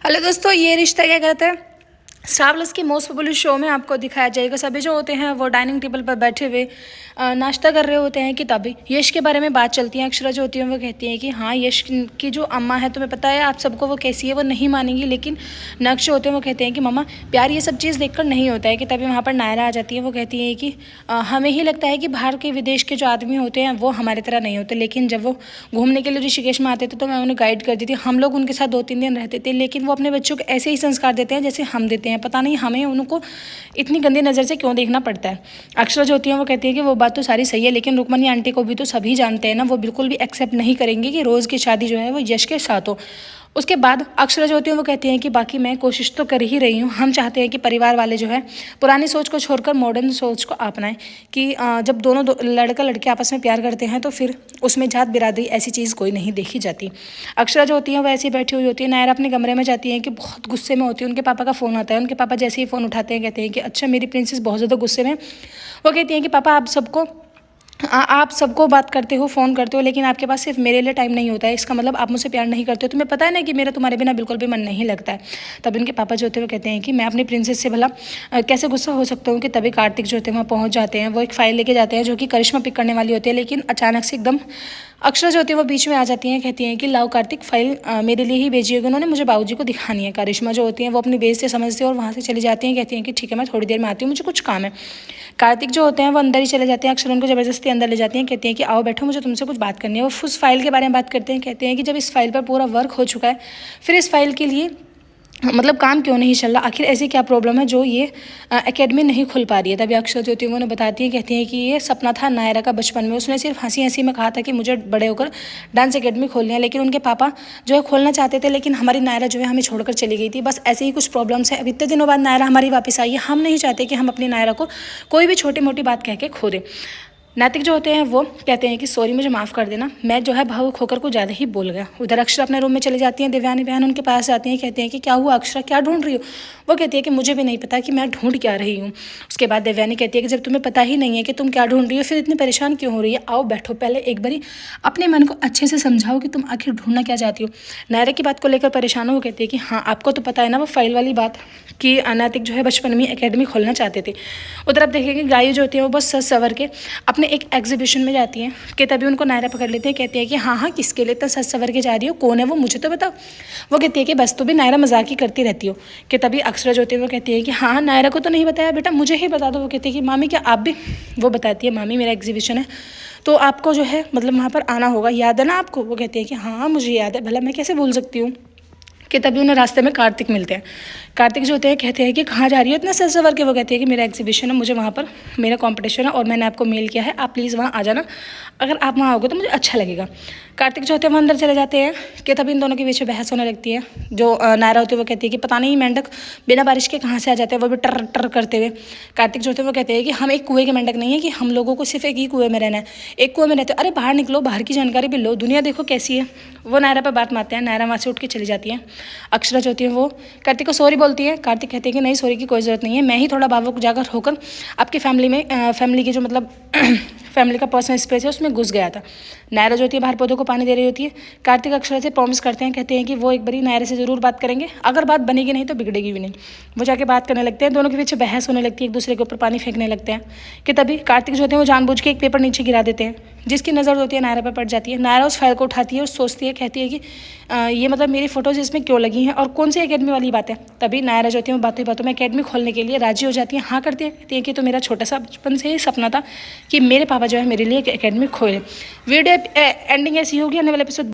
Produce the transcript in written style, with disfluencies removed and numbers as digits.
Hello दोस्तों, ये रिश्ता क्या कहता है स्टार प्लस के मोस्ट पॉपुलर शो में आपको दिखाया जाएगा। सभी जो होते हैं वो डाइनिंग टेबल पर बैठे हुए नाश्ता कर रहे होते हैं कि तभी यश के बारे में बात चलती है। अक्षरा जो होती है वो कहती है कि हाँ, यश की जो अम्मा है तुम्हें पता है आप सबको वो कैसी है, वो नहीं मानेंगी। लेकिन नक्श होते हैं वो कहते हैं कि मम्मा प्यार ये सब चीज़ देखकर नहीं होता है। कि तभी वहाँ पर नायरा आ जाती है। वो कहती है कि हमें ही लगता है कि बाहर के विदेश के जो आदमी होते हैं वो हमारे तरह नहीं होते, लेकिन जब वो घूमने के लिए ऋषिकेश में आते थे तो मैं उन्हें गाइड करती थी। हम लोग उनके साथ 2-3 दिन रहते थे, लेकिन वो अपने बच्चों को ऐसे ही संस्कार देते हैं जैसे हम देते हैं। पता नहीं हमें उनको इतनी गंदी नज़र से क्यों देखना पड़ता है। अक्षरा जो होती है वो कहती है कि वो बात तो सारी सही है, लेकिन रुक्मणी आंटी को भी तो सभी जानते हैं ना, वो बिल्कुल भी एक्सेप्ट नहीं करेंगे कि रोज़ की शादी जो है वो यश के साथ हो। उसके बाद अक्षरा जो होती है वो कहती हैं कि बाकी मैं कोशिश तो कर ही रही हूँ। हम चाहते हैं कि परिवार वाले जो है पुरानी सोच को छोड़कर मॉडर्न सोच को अपनाएं कि जब दोनों लड़का लड़के आपस में प्यार करते हैं तो फिर उसमें जात बिरादरी ऐसी चीज़ कोई नहीं देखी जाती। अक्षरा जो होती है वो ऐसी बैठी हुई होती है। नायरा अपने कमरे में जाती है कि बहुत गुस्से में होती है। उनके पापा का फ़ोन आता है। उनके पापा जैसे ही फ़ोन उठाते हैं कहते हैं कि अच्छा मेरी प्रिंसेस बहुत ज़्यादा गुस्से में। वो कहती हैं कि पापा आप सबको बात करते हो, फ़ोन करते हो, लेकिन आपके पास सिर्फ मेरे लिए टाइम नहीं होता है। इसका मतलब आप मुझसे प्यार नहीं करते हो। तुम्हें पता है ना कि मेरा तुम्हारे बिना बिल्कुल भी मन नहीं लगता है। तभी उनके पापा जो होते हैं वो कहते हैं कि मैं अपनी प्रिंसेस से भला कैसे गुस्सा हो सकता हूँ। कि तभी कार्तिक जो होते हैं वहाँ पहुँच जाते हैं। वो एक फ़ाइल लेके जाते हैं जो कि करिश्मा पिक करने वाली होती है, लेकिन अचानक से एकदम अक्षरा जो होती है वो बीच में आ जाती हैं। कहती हैं कि लाओ कार्तिक, फाइल मेरे लिए ही भेजी होगी, उन्होंने मुझे बाबूजी को दिखानी है। करिश्मा जो होती हैं वो अपनी बेइज्जती समझती है और वहाँ से चली जाती हैं। कहती हैं कि ठीक है मैं थोड़ी देर में आती हूँ, मुझे कुछ काम है। कार्तिक जो होते हैं वो अंदर ही चले जाते हैं। अक्षरा उनको ज़बरदस्ती अंदर ले जाती हैं। कहती हैं कि आओ बैठो, मुझे तुमसे कुछ बात करनी है। वो उस फाइल के बारे में बात करते हैं। कहते हैं कि जब इस फाइल पर पूरा वर्क हो चुका है फिर इस फाइल के लिए मतलब काम क्यों नहीं चल रहा, आखिर ऐसी क्या प्रॉब्लम है जो ये एकेडमी नहीं खुल पा रही है। तभी अक्षरा ज्योति उन्होंने बताती है। कहती हैं कि ये सपना था नायरा का बचपन में। उसने सिर्फ हंसी हंसी में कहा था कि मुझे बड़े होकर डांस एकेडमी खोलनी है, लेकिन उनके पापा जो है खोलना चाहते थे, लेकिन हमारी नायरा जो है हमें छोड़कर चली गई थी। बस ऐसे ही कुछ प्रॉब्लम्स है। अब इतने दिनों बाद नायरा हमारी वापस आई है। हम नहीं चाहते कि हम अपनी नायरा को कोई भी छोटी मोटी बात कह के खो दें। नैतिक जो होते हैं वो कहते हैं कि सॉरी मुझे माफ़ कर देना, मैं जो है भावुक होकर को ज़्यादा ही बोल गया। उधर अक्षरा अपने रूम में चली जाती हैं। देवयानी बहन उनके पास आती हैं। कहते हैं कि क्या हुआ अक्षरा, क्या ढूंढ रही हो। वो कहती है कि मुझे भी नहीं पता कि मैं ढूंढ क्या रही हूँ। उसके बाद देवयानी कहती है कि जब तुम्हें पता ही नहीं है कि तुम क्या ढूंढ रही हो फिर इतनी परेशान क्यों हो रही है। आओ बैठो, पहले एक बारी अपने मन को अच्छे से समझाओ कि तुम आखिर ढूंढना क्या चाहती हो। नायरा की बात को लेकर परेशान हो। वो कहती है कि हाँ आपको तो पता है ना वो फाइल वाली बात कि अनैतिक जो है बचपन में एकेडमी खोलना चाहते थे। उधर आप देखेंगे गाय जो होती है वो बस सज सवर के अपने एक एग्जीबिशन में जाती हैं। कि तभी उनको नायरा पकड़ लेते हैं। कहती है कि हाँ किसके लिए इतना सज सवर के जा रही हो, कौन है वो, मुझे तो बताओ। वो कहती है कि बस तो भी नायरा मजाक ही करती रहती हो। कि तभी अक्षरा जो होती है वो कहती है कि हाँ नायरा को तो नहीं बताया बेटा, मुझे ही बता दो। वो कहती है कि मामी क्या आप भी। वो बताती है मामी मेरा एग्जीबिशन है तो आपको जो है मतलब वहाँ पर आना होगा, याद है ना आपको। वो कहती है कि हाँ मुझे याद है, भला मैं कैसे भूल सकती हूँ। कि तभी उन्हें रास्ते में कार्तिक मिलते हैं। कार्तिक जो होते हैं कहते हैं कि कहाँ जा रही हो इतना सज सवर के। वो कहती है कि मेरा एग्जीबिशन है, मुझे वहाँ पर मेरा कंपटीशन है और मैंने आपको मेल किया है, आप प्लीज़ वहाँ आ जाना। अगर आप वहाँ आओगे तो मुझे अच्छा लगेगा। कार्तिक जो होते हैं वो अंदर चले जाते हैं। कि तभी इन दोनों के बीच में बहस होने लगती है। जो नायरा होती है वो कहती है कि पता नहीं मेंढक बिना बारिश के कहाँ से आ जाते हैं, वो भी टर टर करते हुए। कार्तिक जो होते हैं वो कहते हैं कि हम एक कुएं के मेंढक नहीं है कि हम लोगों को सिर्फ एक ही कुएं में रहना है, एक कुएं में रहते हो। अरे बाहर निकलो, बाहर की जानकारी भी लो, दुनिया देखो कैसी है। वो नायरा पर बात मारते हैं। नायरा वहाँ से उठ के चली जाती है। अक्षरा जो होती है वो कार्तिक को सॉरी बोलती है। कार्तिक कहते हैं कि नहीं सॉरी की कोई ज़रूरत नहीं है, मैं ही थोड़ा भावुक जाकर होकर आपकी फैमिली की जो मतलब फैमिली का पर्सनल स्पेस है उसमें घुस गया था। नायरा जो होती है बाहर पौधों को पानी दे रही होती है। कार्तिक अक्षरा से प्रॉमिस करते हैं। कहते हैं कि वो एक बारी नायरा से ज़रूर बात करेंगे, अगर बात बनेगी नहीं तो बिगड़ेगी भी नहीं। वो जाके बात करने लगते हैं। दोनों के पीछे बहस होने लगती है, एक दूसरे के ऊपर पानी फेंकने लगते हैं। कि तभी कार्तिक जो होते हैं वो जानबूझ के एक पेपर नीचे गिरा देते हैं, जिसकी नज़र होती है नायरा पर पड़ जाती है। नायरा उस फाइल को उठाती है और सोचती है, कहती है कि ये मतलब मेरी फ़ोटोज़ इसमें क्यों लगी हैं और कौन सी एकेडमी वाली बात है। तभी नायरा जो होती है वो बातों बातों में एकेडमी खोलने के लिए राजी हो जाती है, हाँ करती है। कहती है कि तो मेरा छोटा सा बचपन से ही सपना था कि मेरे पापा जो है मेरे लिए एक एकेडमी खोले। वीडियो एंडिंग ऐसी होगी, आने वाले एपिसोड